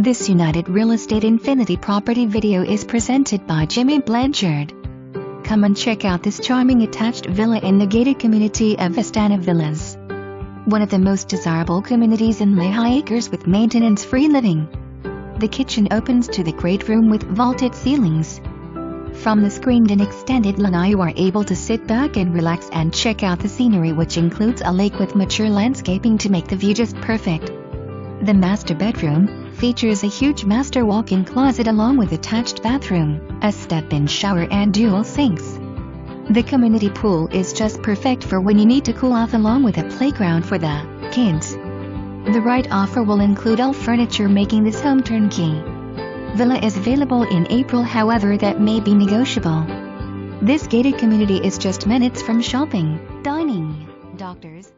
This United Real Estate Infinity property video is presented by Jimmy Blanchard. Come and check out this charming attached villa in the gated community of Vistanna Villas. One of the most desirable communities in Lehigh Acres with maintenance-free living. The kitchen opens to the great room with vaulted ceilings. From the screened-in extended lanai you are able to sit back and relax and check out the scenery, which includes a lake with mature landscaping to make the view just perfect. The master bedroom features a huge master walk-in closet along with attached bathroom, a step-in shower and dual sinks. The community pool is just perfect for when you need to cool off, along with a playground for the kids. The right offer will include all furniture, making this home turnkey. Villa is available in April, however that may be negotiable. This gated community is just minutes from shopping, dining, doctors,